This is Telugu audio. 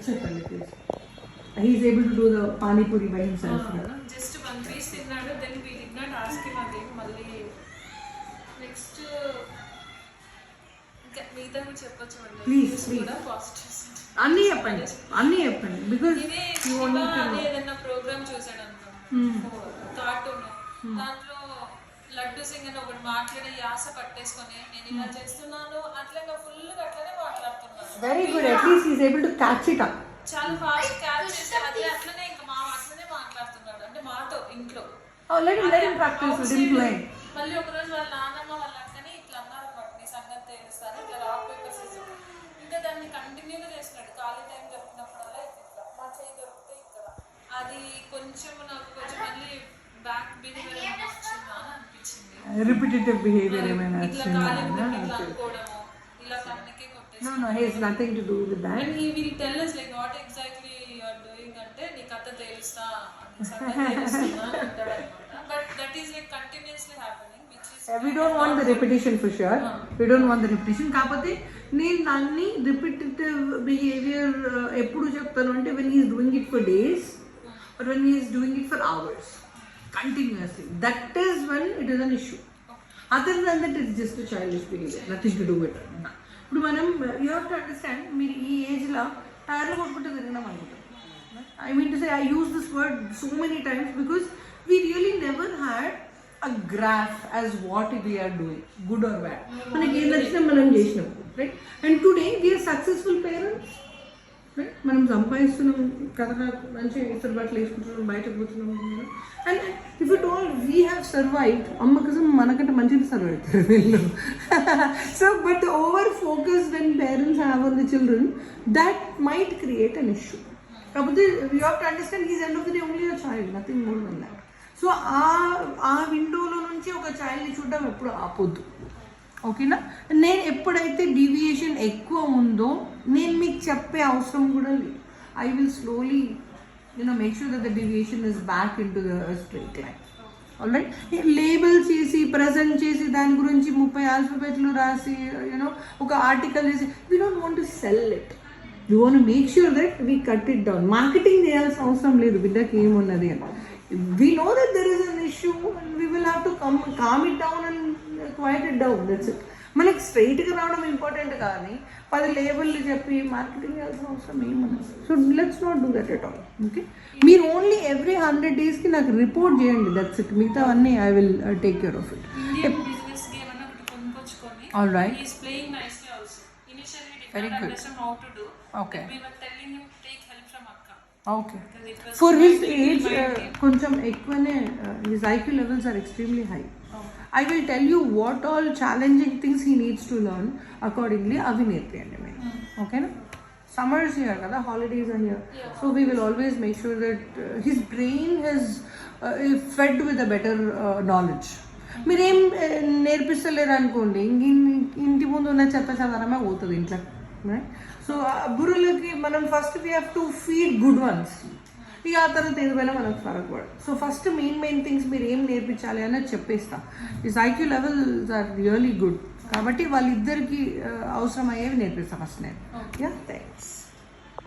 చెప్పండి please. He's able to do the pani puri by himself. Just one piece తిన్నాడు. Then we did not ask him again. మళ్ళీ నెక్స్ట్ ఇంకా మిగతా కూడా చెప్పొచ్చు అండి. ప్లీజ్ కూడా ఫాస్ట్ అన్నీ చెప్పండి బికాజ్ ఏదైనా ప్రోగ్రామ్ చూసాడు అనుకో కార్టూన్ దాంట్లో లడ్డు సింగ్ అని ఒకటి మాట్లాడే యాస పట్టేసుకొని నేను ఇలా చేస్తున్నాను అట్లా ఫుల్గా అట్లనే మాట్లాడుతున్నాను. Very good. At least is able to catch it up. చాలా ఫాస్ట్ క్యాచ్ చేసి అట్లనే ఇంకా అట్లనే మాట్లాడుతున్నాడు అంటే మాతో ఇంట్లో. let him practice, let him play. మళ్ళీ ఒకరోజు వాళ్ళ నాన్నమ్మ వాళ్ళ అక్కని ఇట్లా అన్నారు అనమాట, నీ సంగతి తెలుస్తాను ఇట్లా రాక్ పేపర్స్ ఇంకా దాన్ని కంటిన్యూగా చేస్తున్నాడు. ఖాళీ టైం దొరికినప్పుడల్లా ఇట్లా మా చేయి దొరికితే ఇక్కడ అది కొంచెం నాకు కొంచెం మళ్ళీ బ్యాక్ బిహేవియర్ వచ్చిందా అని అనిపించింది. రిపిటేటివ్ బిహేవియర్ ఏమైనా ఇట్లా ఖాళీ ఇట్లా అనుకోవడము ఇలా కన్నుకే కొట్టేసి. No, he has nothing to do with that. And he will tell us like what exactly you are doing అంటే నీ కథ తెలుస్తా సంగతి తెలుస్తుందా అంటాడు అనమాట. But that is like continuously happening, which is We don't want the repetition for sure. We don't want the repetition. కాకపోతే నేను దాన్ని రిపిటేటివ్ బిహేవియర్ ఎప్పుడు చెప్తాను అంటే when he is doing it for days or when he is doing it for hours continuously, that is when it is an issue. Other than that, it's just a childish behavior, nothing to do with it. ఇప్పుడు మనం యూ హ్యావ్ టు అండర్స్టాండ్, మీరు ఈ ఏజ్లో టైర్లు కొట్టుకుంటూ తిరిగినాం అనుకుంటాం. I mean to say, I use this word so many times because we really never had a graph as what we are doing, good or bad. మనకి ఏం నచ్చినా మనం చేసినాం, right? And today we are successful parents, right? మనం సంపాదిస్తున్నాం కదా, మంచిగా ఇతర బట్టలు వేసుకుంటున్నాం, బయటకు పోతున్నాం. And if it all we have survived, అమ్మ కోసం మనకంటే మంచిగా సర్వైవ్ అవుతారు వీళ్ళు. So but over focus when parents have on the children, that might create an issue. కాకపోతే you have to understand he's end of the day only a child, nothing more than that. So ఆ విండోలో నుంచి ఒక చైల్డ్ని చూడడం ఎప్పుడు ఆపొద్దు, ఓకేనా? నేను ఎప్పుడైతే డీవియేషన్ ఎక్కువ ఉందో నేను మీకు చెప్పే అవసరం కూడా లేదు. I will slowly make sure that the deviation is back in to the straight line. Alright, label చేసి ప్రజెంట్ చేసి దాని గురించి 30 ఆల్ఫాబెట్లు రాసి ఒక ఆర్టికల్ చేసి we don't want to sell it. We want make sure that we cut it down. Marketing చేయాల్సిన అవసరం లేదు బిడ్డకి ఏమున్నది అని. We know that there is an issue and we will have to calm it down and quiet it down. That's it. మనకి స్ట్రైట్గా రావడం ఇంపార్టెంట్ కానీ 10 లేబుల్లు చెప్పి మార్కెటింగ్ చేయాల్సిన అవసరం ఏమన్నది. So let's not do that at all. Okay, మీరు ఓన్లీ ఎవ్రీ 100 daysకి నాకు రిపోర్ట్ చేయండి, దట్స్ ఇట్. మిగతా అన్నీ I will take care of it. All right, very good. Okay, okay. For his age కొంచెం ఎక్కువనే, his IQ levels are extremely high. I will tell you what all challenging things he needs to learn. Accordingly అవి నేర్పియండి మీరు, ఓకేనా? సమ్మర్స్ హియర్ కదా, holidays are here, so we will always make sure that his brain is fed with a better knowledge. మీరేం నేర్పిస్తలేరు అనుకోండి, ఇంటి ముందు ఉన్న చెత్త చెదరమే పోతుంది ఇంట్లో. సో బుర్రలకి మనం first we have to feed good ones, ఇక ఆ తర్వాత ఏదైనా మనకు ఫరక్ పడదు. సో ఫస్ట్ మెయిన్ థింగ్స్ మీరు ఏం నేర్పించాలి అన్నది చెప్పేస్తాం. This IQ levels are really good, కాబట్టి వాళ్ళిద్దరికి అవసరం అయ్యేవి నేర్పిస్తాం ఫస్ట్ నేను. Yeah, thanks.